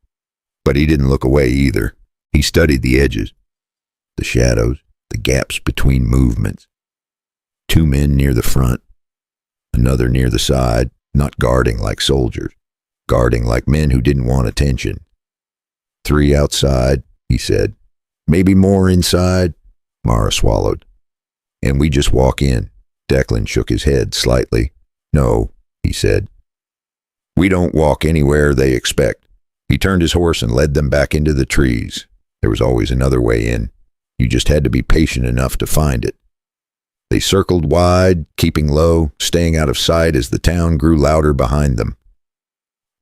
but he didn't look away either. He studied the edges, the shadows, the gaps between movements. 2 men near the front, another near the side, not guarding like soldiers, guarding like men who didn't want attention. 3 outside, he said. Maybe more inside. Mara swallowed. And we just walk in. Declan shook his head slightly. No, he said. We don't walk anywhere they expect. He turned his horse and led them back into the trees. There was always another way in. You just had to be patient enough to find it. They circled wide, keeping low, staying out of sight as the town grew louder behind them.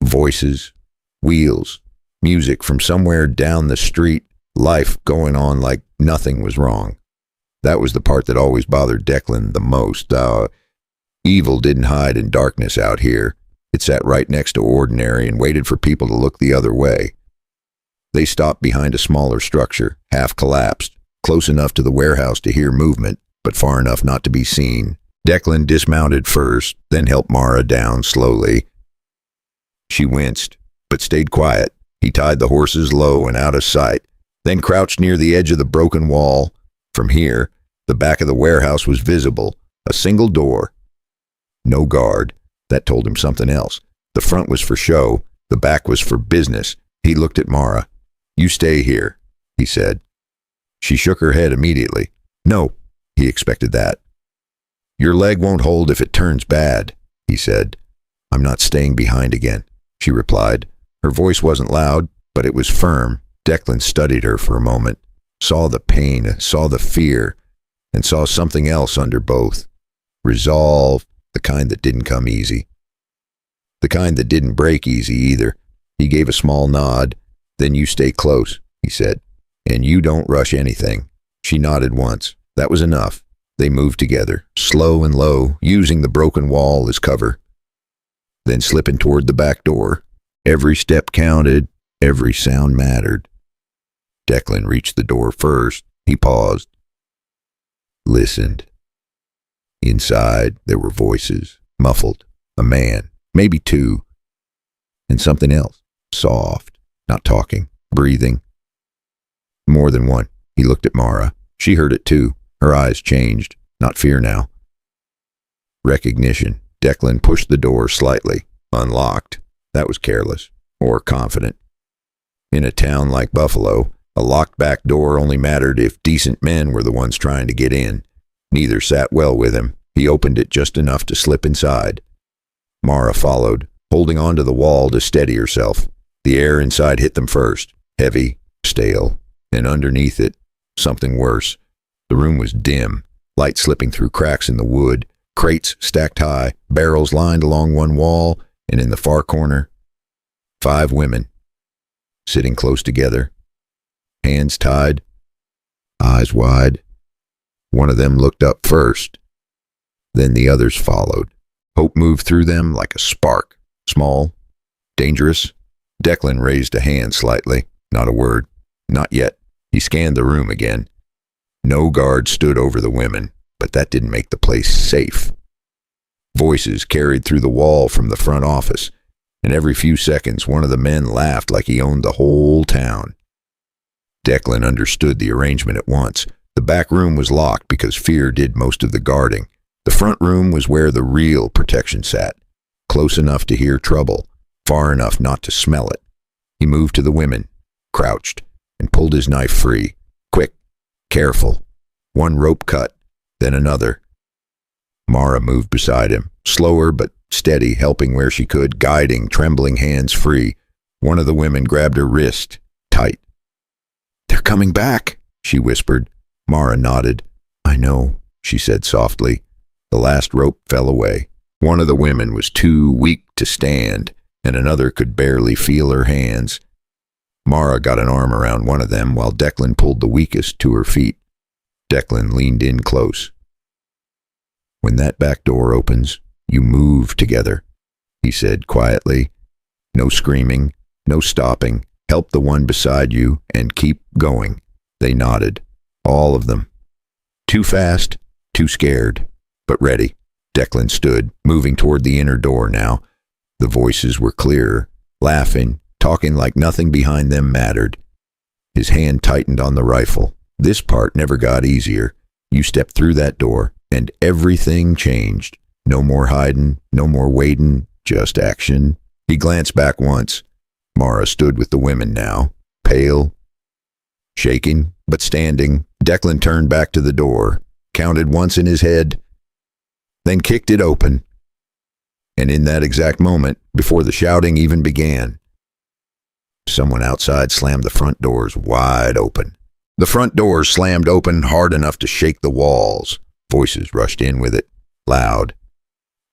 Voices, wheels, music from somewhere down the street, life going on like nothing was wrong. That was the part that always bothered Declan the most. Evil didn't hide in darkness out here. It sat right next to ordinary and waited for people to look the other way. They stopped behind a smaller structure, half collapsed, close enough to the warehouse to hear movement, but far enough not to be seen. Declan dismounted first, then helped Mara down slowly. She winced, but stayed quiet. He tied the horses low and out of sight, then crouched near the edge of the broken wall. From here, the back of the warehouse was visible, a single door. No guard. That told him something else. The front was for show, the back was for business. He looked at Mara. You stay here, he said. She shook her head immediately. No, he expected that. Your leg won't hold if it turns bad, he said. I'm not staying behind again, she replied. Her voice wasn't loud, but it was firm. Declan studied her for a moment, saw the pain, saw the fear, and saw something else under both. Resolve, the kind that didn't come easy. The kind that didn't break easy either. He gave a small nod. Then you stay close, he said. And you don't rush anything. She nodded once. That was enough. They moved together, slow and low, using the broken wall as cover. Then slipping toward the back door. Every step counted. Every sound mattered. Declan reached the door first. He paused. Listened. Inside, there were voices, muffled. A man, maybe 2. And something else, soft, not talking, breathing. More than one. He looked at Mara. She heard it too. Her eyes changed, not fear now. Recognition. Declan pushed the door slightly, unlocked. That was careless. or confident. In a town like Buffalo, a locked back door only mattered if decent men were the ones trying to get in. Neither sat well with him. He opened it just enough to slip inside. Mara followed, holding onto the wall to steady herself. The air inside hit them first, heavy, stale, and underneath it, something worse. The room was dim, light slipping through cracks in the wood, crates stacked high, barrels lined along one wall, and in the far corner, 5 women, sitting close together, hands tied, eyes wide. One of them looked up first, then the others followed. Hope moved through them like a spark, small, dangerous. Declan raised a hand slightly, not a word, not yet. He scanned the room again. No guard stood over the women, but that didn't make the place safe. Voices carried through the wall from the front office, and every few seconds one of the men laughed like he owned the whole town. Declan understood the arrangement at once. The back room was locked because fear did most of the guarding. The front room was where the real protection sat, close enough to hear trouble, far enough not to smell it. He moved to the women, crouched, and pulled his knife free. Quick, careful. One rope cut, then another. Mara moved beside him, slower but steady, helping where she could, guiding trembling hands free. One of the women grabbed her wrist, tight. "They're coming back," she whispered. Mara nodded. "I know," she said softly. The last rope fell away. One of the women was too weak to stand, and another could barely feel her hands. Mara got an arm around one of them while Declan pulled the weakest to her feet. Declan leaned in close. "When that back door opens, you move together," he said quietly. "No screaming, no stopping. Help the one beside you and keep going." They nodded, all of them. Too fast, too scared, but ready. Declan stood, moving toward the inner door now. The voices were clearer, laughing, talking like nothing behind them mattered. His hand tightened on the rifle. This part never got easier. You stepped through that door, and everything changed. No more hiding, no more waiting, just action. He glanced back once. Mara stood with the women now, pale, shaking, but standing. Declan turned back to the door, counted once in his head, then kicked it open. And in that exact moment, before the shouting even began, someone outside slammed the front doors wide open. The front doors slammed open hard enough to shake the walls. Voices rushed in with it, loud,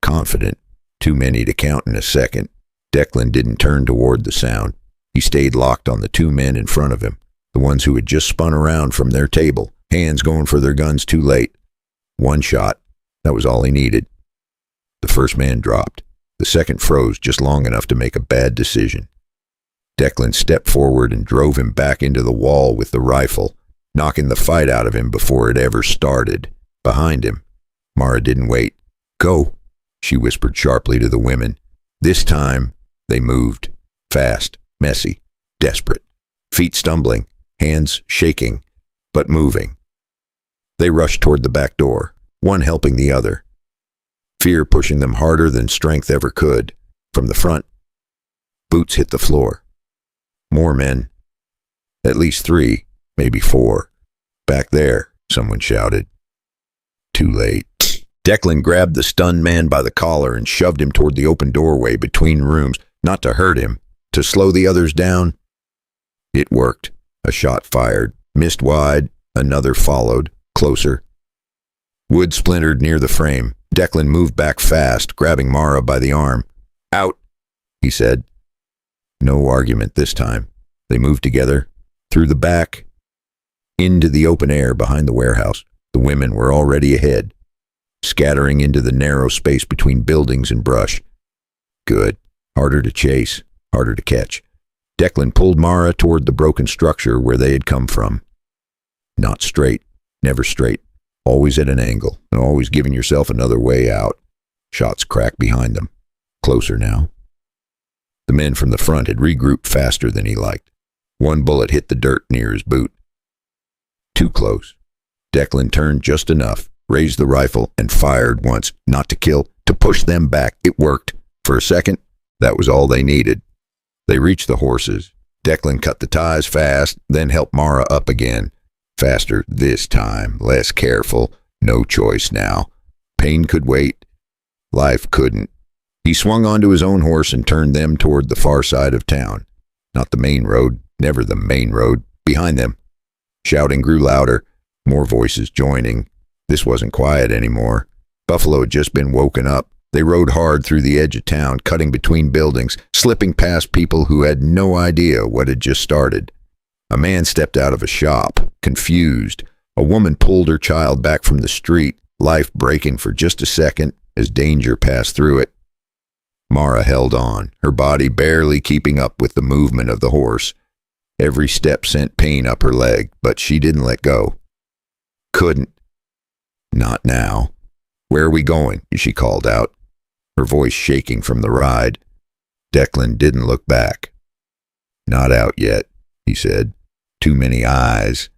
confident, too many to count in a second. Declan didn't turn toward the sound. He stayed locked on the 2 men in front of him, the ones who had just spun around from their table, hands going for their guns too late. One shot. That was all he needed. The first man dropped. The second froze just long enough to make a bad decision. Declan stepped forward and drove him back into the wall with the rifle, knocking the fight out of him before it ever started. Behind him, Mara didn't wait. "Go," she whispered sharply to the women. This time, they moved. Fast, messy, desperate. Feet stumbling, hands shaking, but moving. They rushed toward the back door, one helping the other. Fear pushing them harder than strength ever could. From the front, boots hit the floor. More men. At least 3, maybe 4. "Back there," someone shouted. Too late. Declan grabbed the stunned man by the collar and shoved him toward the open doorway between rooms, not to hurt him, to slow the others down. It worked. A shot fired, missed wide, another followed, closer. Wood splintered near the frame. Declan moved back fast, grabbing Mara by the arm. "Out," he said. No argument this time. They moved together, through the back, into the open air behind the warehouse. The women were already ahead, scattering into the narrow space between buildings and brush. Good. Harder to chase, harder to catch. Declan pulled Mara toward the broken structure where they had come from. Not straight, never straight. Always at an angle, and always giving yourself another way out. Shots cracked behind them. Closer now. The men from the front had regrouped faster than he liked. One bullet hit the dirt near his boot. Too close. Declan turned just enough, raised the rifle, and fired once, not to kill, to push them back. It worked. For a second, that was all they needed. They reached the horses. Declan cut the ties fast, then helped Mara up again. Faster this time, less careful. No choice now. Pain could wait. Life couldn't. He swung onto his own horse and turned them toward the far side of town. Not the main road, never the main road. Behind them. Shouting grew louder, more voices joining. This wasn't quiet anymore. Buffalo had just been woken up. They rode hard through the edge of town, cutting between buildings, slipping past people who had no idea what had just started. A man stepped out of a shop, confused. A woman pulled her child back from the street, life breaking for just a second as danger passed through it. Mara held on, her body barely keeping up with the movement of the horse. Every step sent pain up her leg, but she didn't let go. Couldn't. Not now. Where are we going? She called out, her voice shaking from the ride. Declan didn't look back. Not out yet, he said. Too many eyes.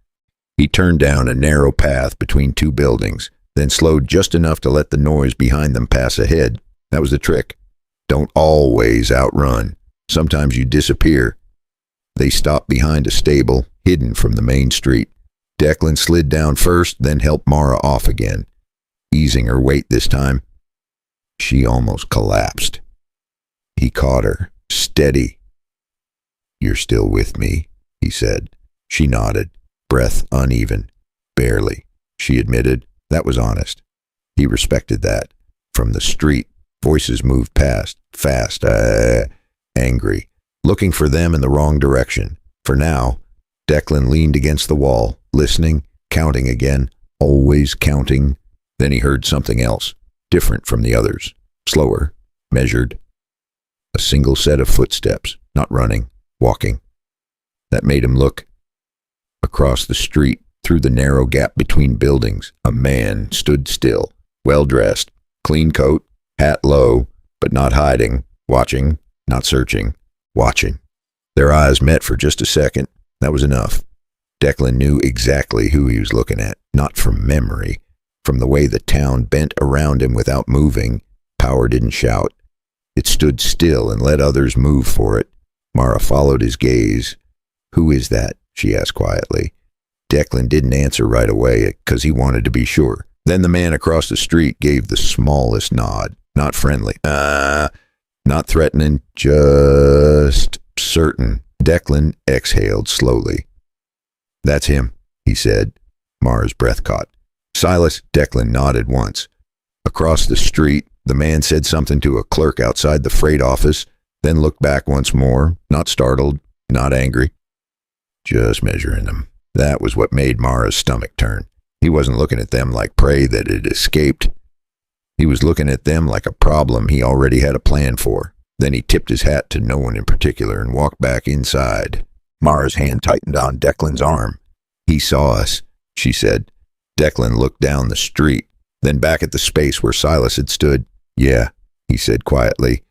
He turned down a narrow path between two buildings, then slowed just enough to let the noise behind them pass ahead. That was the trick. Don't always outrun. Sometimes you disappear. They stopped behind a stable, hidden from the main street. Declan slid down first, then helped Mara off again, easing her weight this time. She almost collapsed. He caught her, steady. "You're still with me," he said. She nodded, breath uneven. "Barely," she admitted. That was honest. He respected that. From the street, voices moved past, fast, angry, looking for them in the wrong direction. For now, Declan leaned against the wall, listening, counting again, always counting. Then he heard something else, different from the others, slower, measured. A single set of footsteps, not running, walking. That made him look. Across the street, through the narrow gap between buildings, a man stood still, well-dressed, clean coat, hat low, but not hiding, watching, not searching, watching. Their eyes met for just a second. That was enough. Declan knew exactly who he was looking at, not from memory, from the way the town bent around him without moving. Power didn't shout. It stood still and let others move for it. Mara followed his gaze. "Who is that?" she asked quietly. Declan didn't answer right away because he wanted to be sure. Then the man across the street gave the smallest nod. Not friendly. Not threatening, just certain. Declan exhaled slowly. "That's him," he said. Mara's breath caught. "Silas," Declan nodded once. Across the street, the man said something to a clerk outside the freight office, then looked back once more, not startled, not angry. Just measuring them. That was what made Mara's stomach turn. He wasn't looking at them like prey that had escaped. He was looking at them like a problem he already had a plan for. Then he tipped his hat to no one in particular and walked back inside. Mara's hand tightened on Declan's arm. "He saw us," she said. Declan looked down the street, then back at the space where Silas had stood. "Yeah," he said quietly.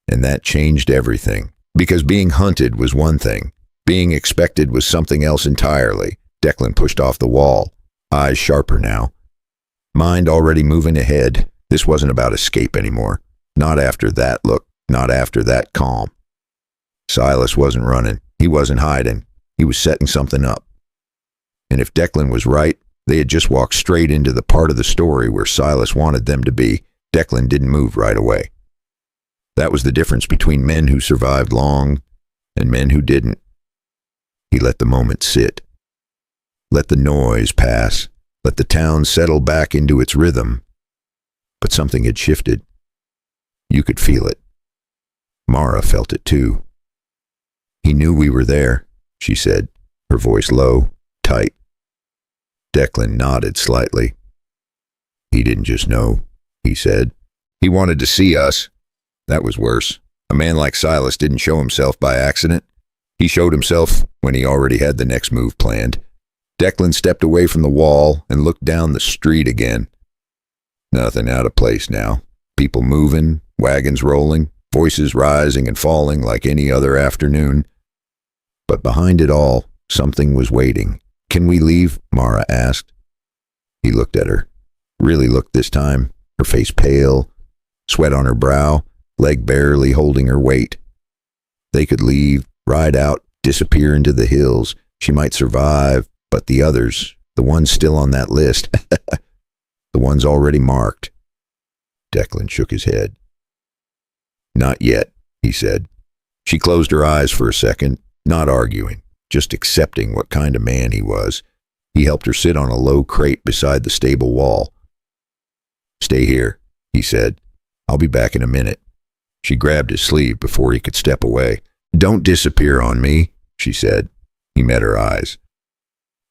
And that changed everything. Because being hunted was one thing. Being expected was something else entirely. Declan pushed off the wall, eyes sharper now. Mind already moving ahead. This wasn't about escape anymore. Not after that look, not after that calm. Silas wasn't running. He wasn't hiding. He was setting something up. And if Declan was right, they had just walked straight into the part of the story where Silas wanted them to be. Declan didn't move right away. That was the difference between men who survived long and men who didn't. He let the moment sit. Let the noise pass. Let the town settle back into its rhythm. But something had shifted. You could feel it. Mara felt it too. "He knew we were there," she said, her voice low, tight. Declan nodded slightly. "He didn't just know," he said. "He wanted to see us." That was worse. A man like Silas didn't show himself by accident. He showed himself when he already had the next move planned. Declan stepped away from the wall and looked down the street again. Nothing out of place now. People moving, wagons rolling, voices rising and falling like any other afternoon. But behind it all, something was waiting. "Can we leave?" Mara asked. He looked at her. Really looked this time. Her face pale, sweat on her brow, leg barely holding her weight. They could leave, ride out, disappear into the hills. She might survive, but the others, the ones still on that list, the ones already marked. Declan shook his head. Not yet, he said. She closed her eyes for a second, not arguing, just accepting what kind of man he was. He helped her sit on a low crate beside the stable wall. Stay here, he said. I'll be back in a minute. She grabbed his sleeve before he could step away. Don't disappear on me, she said. He met her eyes.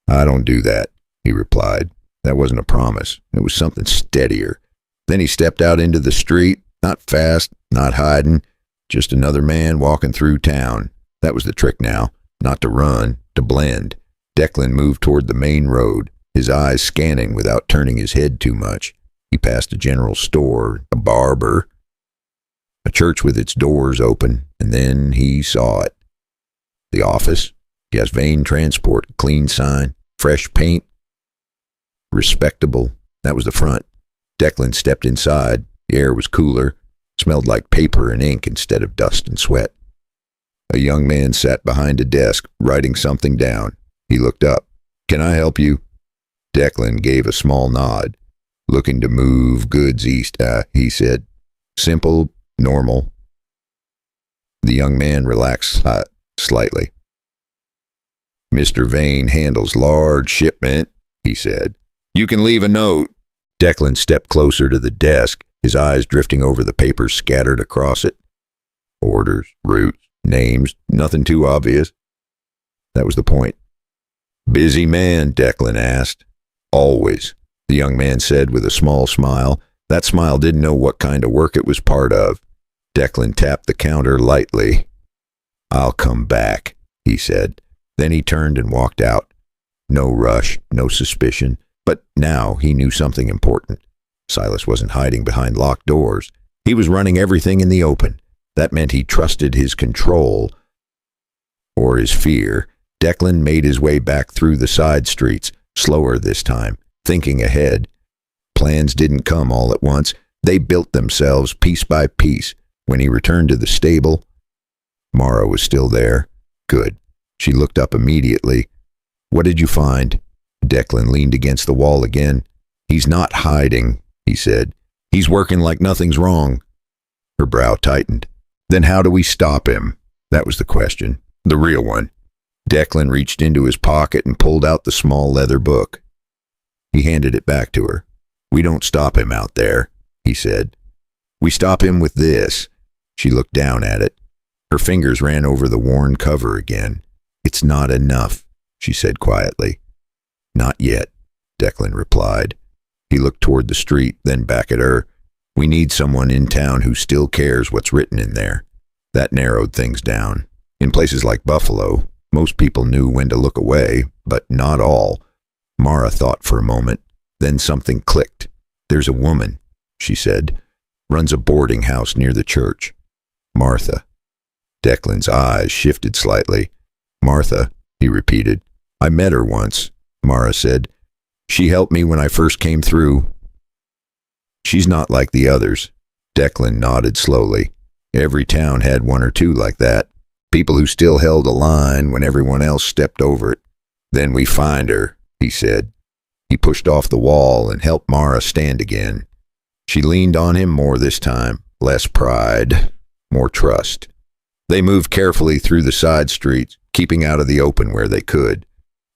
I don't do that, he replied. That wasn't a promise. It was something steadier. Then he stepped out into the street, not fast, not hiding, just another man walking through town. That was the trick now, not to run, to blend. Declan moved toward the main road, his eyes scanning without turning his head too much. He passed a general store, a barber, a church with its doors open, and then he saw it. The office, yes, Vane Transport, clean sign, fresh paint, respectable. That was the front. Declan stepped inside. The air was cooler, smelled like paper and ink instead of dust and sweat. A young man sat behind a desk, writing something down. He looked up. Can I help you? Declan gave a small nod. Looking to move goods east, he said. Simple, normal. The young man relaxed slightly. Mr. Vane handles large shipment, he said. You can leave a note. Declan stepped closer to the desk, his eyes drifting over the papers scattered across it. Orders, routes, names, nothing too obvious. That was the point. Busy man, Declan asked. Always, the young man said with a small smile. That smile didn't know what kind of work it was part of. Declan tapped the counter lightly. I'll come back, he said. Then he turned and walked out. No rush, no suspicion, but now he knew something important. Silas wasn't hiding behind locked doors. He was running everything in the open. That meant he trusted his control, or his fear. Declan made his way back through the side streets, slower this time, thinking ahead. Plans didn't come all at once. They built themselves piece by piece. When he returned to the stable, Mara was still there. Good. She looked up immediately. What did you find? Declan leaned against the wall again. He's not hiding, he said. He's working like nothing's wrong. Her brow tightened. Then how do we stop him? That was the question. The real one. Declan reached into his pocket and pulled out the small leather book. He handed it back to her. We don't stop him out there, he said. We stop him with this. She looked down at it. Her fingers ran over the worn cover again. It's not enough, she said quietly. Not yet, Declan replied. He looked toward the street, then back at her. We need someone in town who still cares what's written in there. That narrowed things down. In places like Buffalo, most people knew when to look away, but not all. Mara thought for a moment. Then something clicked. There's a woman, she said. Runs a boarding house near the church. Martha. Declan's eyes shifted slightly. Martha, he repeated. I met her once, Mara said. She helped me when I first came through. She's not like the others. Declan nodded slowly. Every town had one or two like that. People who still held a line when everyone else stepped over it. Then we find her, he said. He pushed off the wall and helped Mara stand again. She leaned on him more this time, less pride, more trust. They moved carefully through the side streets, keeping out of the open where they could.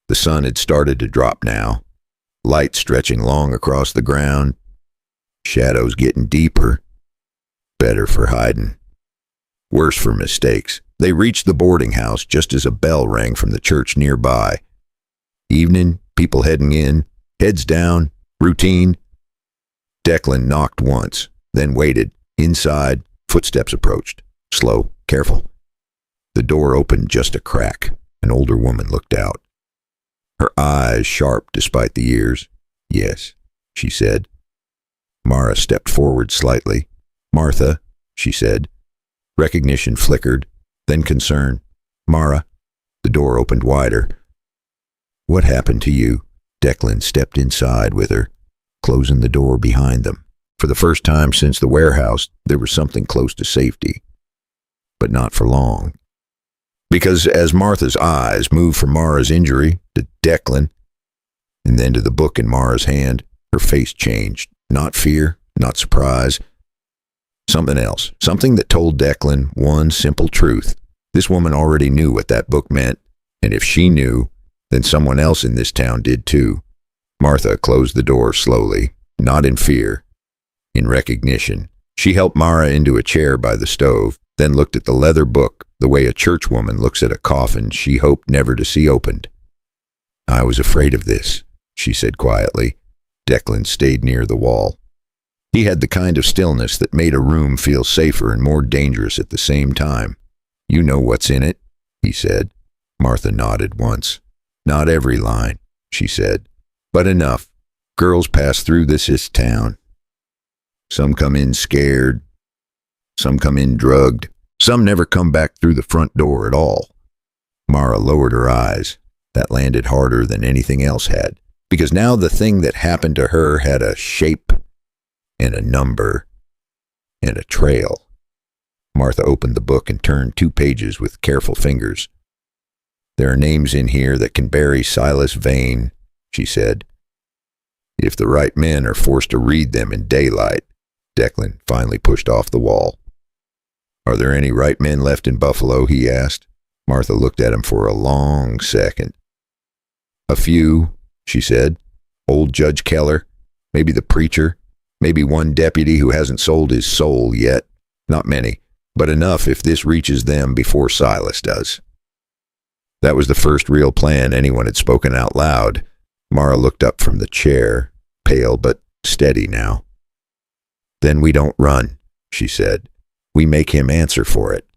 The sun had started to drop now, light stretching long across the ground, shadows getting deeper. Better for hiding. Worse for mistakes. They reached the boarding house just as a bell rang from the church nearby. Evening, people heading in, heads down, routine. Declan knocked once, then waited. Inside, footsteps approached. Slow, careful. The door opened just a crack. An older woman looked out. Her eyes sharp despite the years. Yes, she said. Mara stepped forward slightly. Martha, she said. Recognition flickered, then concern. Mara. The door opened wider. What happened to you? Declan stepped inside with her, closing the door behind them. For the first time since the warehouse, there was something close to safety. But not for long. Because as Martha's eyes moved from Mara's injury to Declan, and then to the book in Mara's hand, her face changed. Not fear, not surprise. Something else. Something that told Declan one simple truth. This woman already knew what that book meant, and if she knew, then someone else in this town did too. Martha closed the door slowly, not in fear, in recognition. She helped Mara into a chair by the stove, then looked at the leather book the way a churchwoman looks at a coffin she hoped never to see opened. "I was afraid of this," she said quietly. Declan stayed near the wall. He had the kind of stillness that made a room feel safer and more dangerous at the same time. "You know what's in it," he said. Martha nodded once. "Not every line," she said, "but enough. Girls pass through this town. Some come in scared. Some come in drugged. Some never come back through the front door at all." Mara lowered her eyes. That landed harder than anything else had, because now the thing that happened to her had a shape and a number and a trail. Martha opened the book and turned 2 pages with careful fingers. "There are names in here that can bury Silas Vane," she said, "if the right men are forced to read them in daylight." Declan finally pushed off the wall. "Are there any right men left in Buffalo?" he asked. Martha looked at him for a long second. "A few," she said. "Old Judge Keller, maybe the preacher, maybe one deputy who hasn't sold his soul yet. Not many, but enough if this reaches them before Silas does." That was the first real plan anyone had spoken out loud. Mara looked up from the chair, pale but steady now. "Then we don't run," she said. "We make him answer for it."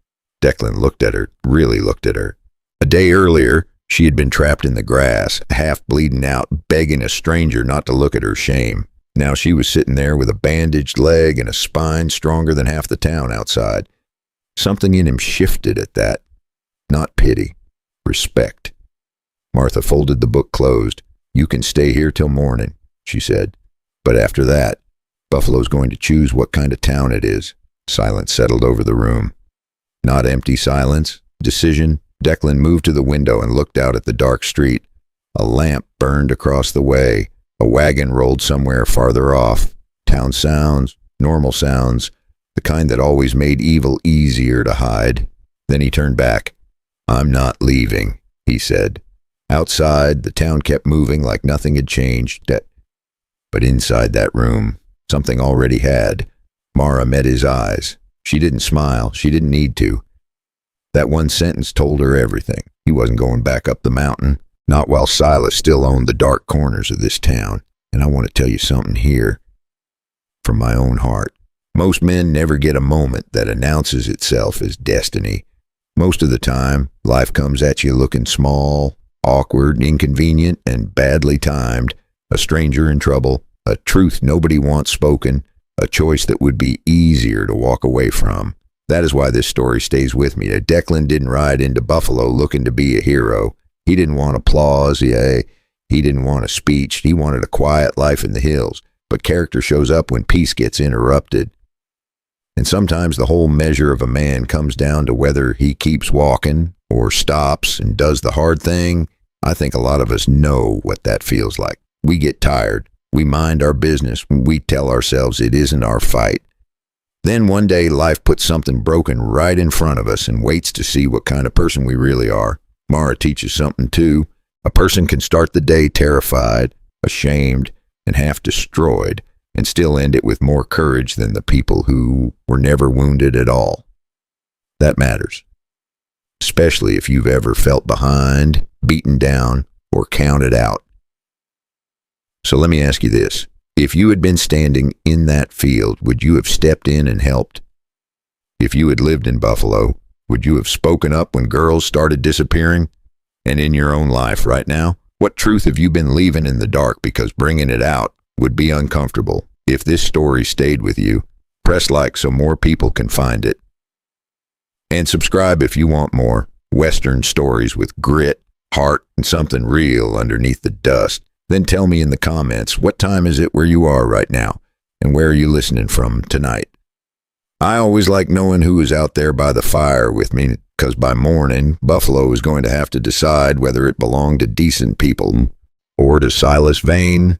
Declan looked at her, really looked at her. A day earlier, she had been trapped in the grass, half bleeding out, begging a stranger not to look at her shame. Now she was sitting there with a bandaged leg and a spine stronger than half the town outside. Something in him shifted at that. Not pity. Respect. Martha folded the book closed. "You can stay here till morning," she said. "But after that, Buffalo's going to choose what kind of town it is." Silence settled over the room. Not empty silence. Decision. Declan moved to the window and looked out at the dark street. A lamp burned across the way. A wagon rolled somewhere farther off. Town sounds, normal sounds, the kind that always made evil easier to hide. Then he turned back. "I'm not leaving," he said. Outside, the town kept moving like nothing had changed. But inside that room, something already had. Mara met his eyes. She didn't smile. She didn't need to. That one sentence told her everything. He wasn't going back up the mountain. Not while Silas still owned the dark corners of this town. And I want to tell you something here, from my own heart. Most men never get a moment that announces itself as destiny. Most of the time, life comes at you looking small, awkward, inconvenient, and badly timed. A stranger in trouble, a truth nobody wants spoken, a choice that would be easier to walk away from. That is why this story stays with me. Declan didn't ride into Buffalo looking to be a hero. He didn't want applause, he didn't want a speech. He wanted a quiet life in the hills. But character shows up when peace gets interrupted. And sometimes the whole measure of a man comes down to whether he keeps walking or stops and does the hard thing. I think a lot of us know what that feels like. We get tired. We mind our business. We tell ourselves it isn't our fight. Then one day life puts something broken right in front of us and waits to see what kind of person we really are. Mara teaches something too. A person can start the day terrified, ashamed, and half destroyed, and still end it with more courage than the people who were never wounded at all. That matters. Especially if you've ever felt behind, beaten down, or counted out. So let me ask you this. If you had been standing in that field, would you have stepped in and helped? If you had lived in Buffalo, would you have spoken up when girls started disappearing? And in your own life right now, what truth have you been leaving in the dark because bringing it out would be uncomfortable? If this story stayed with you, press like so more people can find it. And subscribe if you want more Western stories with grit, heart, and something real underneath the dust. Then tell me in the comments, what time is it where you are right now? And where are you listening from tonight? I always liked knowing who was out there by the fire with me, because by morning, Buffalo was going to have to decide whether it belonged to decent people or to Silas Vane